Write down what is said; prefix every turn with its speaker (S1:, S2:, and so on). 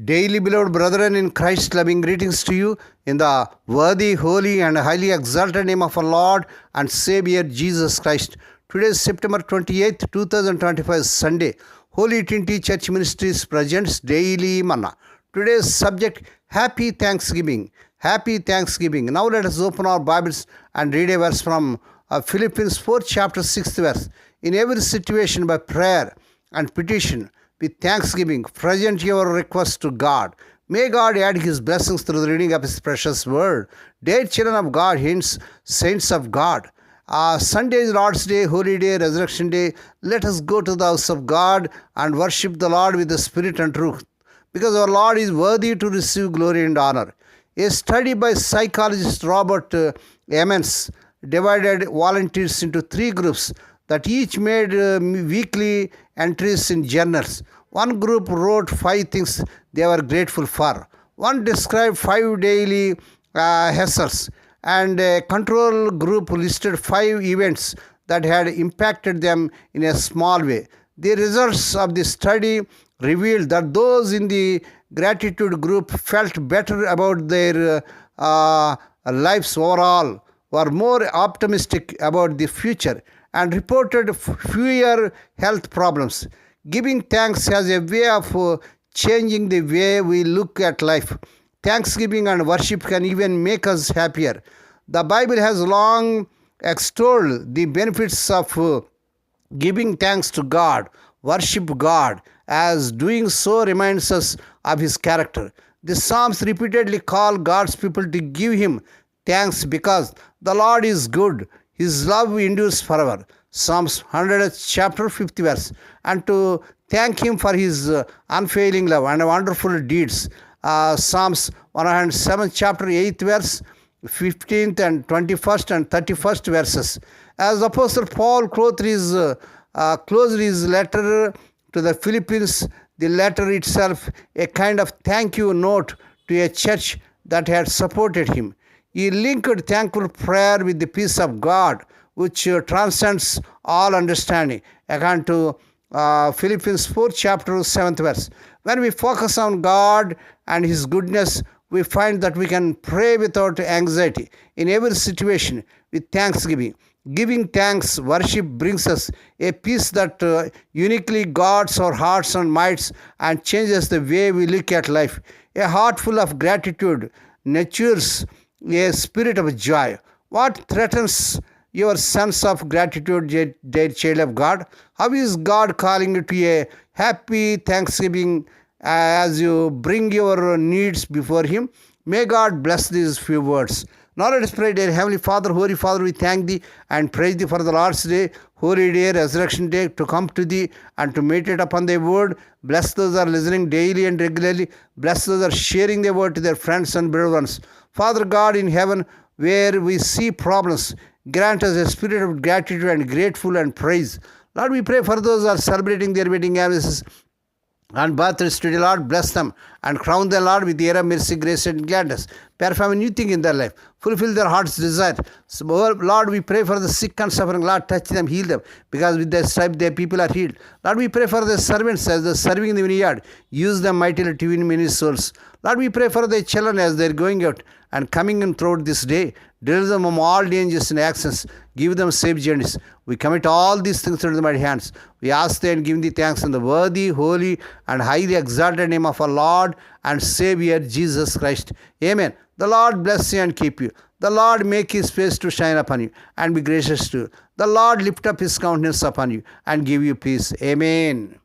S1: Daily, beloved brethren in Christ, loving greetings to you in the worthy, holy, and highly exalted name of our Lord and Savior Jesus Christ. Today is September 28th, 2025, Sunday. Holy Trinity Church Ministries presents Daily Manna. Today's subject, Happy Thanksgiving. Happy Thanksgiving. Now let us open our Bibles and read a verse from Philippians 4, chapter 6 verse. In every situation, by prayer and petition, with thanksgiving, present your request to God. May God add His blessings through the reading of His precious word. Dear children of God, hence saints of God. Sunday is Lord's Day, Holy Day, Resurrection Day. Let us go to the house of God and worship the Lord with the Spirit and truth, because our Lord is worthy to receive glory and honor. A study by psychologist Robert Emmons divided volunteers into three groups that each made weekly entries in journals. One group wrote 5 things they were grateful for. One described 5 daily hassles, and a control group listed 5 events that had impacted them in a small way. The results of the study revealed that those in the gratitude group felt better about their lives overall, were more optimistic about the future, and reported fewer health problems. Giving thanks has a way of changing the way we look at life. Thanksgiving and worship can even make us happier. The Bible has long extolled the benefits of giving thanks to God, worship God, as doing so reminds us of His character. The Psalms repeatedly call God's people to give Him thanks because the Lord is good. His love endures forever. Psalms 100 chapter 50 verse. And to thank Him for His unfailing love and wonderful deeds. Psalms 107 chapter 8 verse, 15th and 21st and 31st verses. As Apostle Paul closed his letter to the Philippians, the letter itself a kind of thank you note to a church that had supported him. He linked thankful prayer with the peace of God, which transcends all understanding, according to Philippians 4 chapter 7th verse. When we focus on God and His goodness, we find that we can pray without anxiety in every situation with thanksgiving. Giving thanks, worship brings us a peace that uniquely guards our hearts and minds and changes the way we look at life. A heart full of gratitude nurtures a spirit of joy. What threatens your sense of gratitude, dear child of God? How is God calling you to a happy Thanksgiving as you bring your needs before Him? May God bless these few words. Now let us pray. Dear Heavenly Father, Holy Father, we thank Thee and praise Thee for the Lord's Day, Holy Day, Resurrection Day, to come to Thee and to meditate upon Thy word. Bless those who are listening daily and regularly. Bless those who are sharing Thy word to their friends and beloved ones. Father God in heaven, where we see problems, grant us a spirit of gratitude and grateful and praise. Lord, we pray for those who are celebrating their wedding anniversaries and birthdays today. Lord, bless them and crown them, Lord, with the air of mercy, grace, and gladness. Perform a new thing in their life. Fulfill their heart's desire. So, Lord, we pray for the sick and suffering. Lord, touch them, heal them, because with their stripe, their people are healed. Lord, we pray for the servants as they're serving in the vineyard. Use them mightily to win many souls. Lord, we pray for the children as they're going out and coming in throughout this day. Deliver them from all dangers and accidents. Give them safe journeys. We commit all these things into my hands. We ask Thee and give Thee thanks in the worthy, holy, and highly exalted name of our Lord and Savior Jesus Christ. Amen. The Lord bless you and keep you. The Lord make His face to shine upon you and be gracious to you. The Lord lift up His countenance upon you and give you peace. Amen.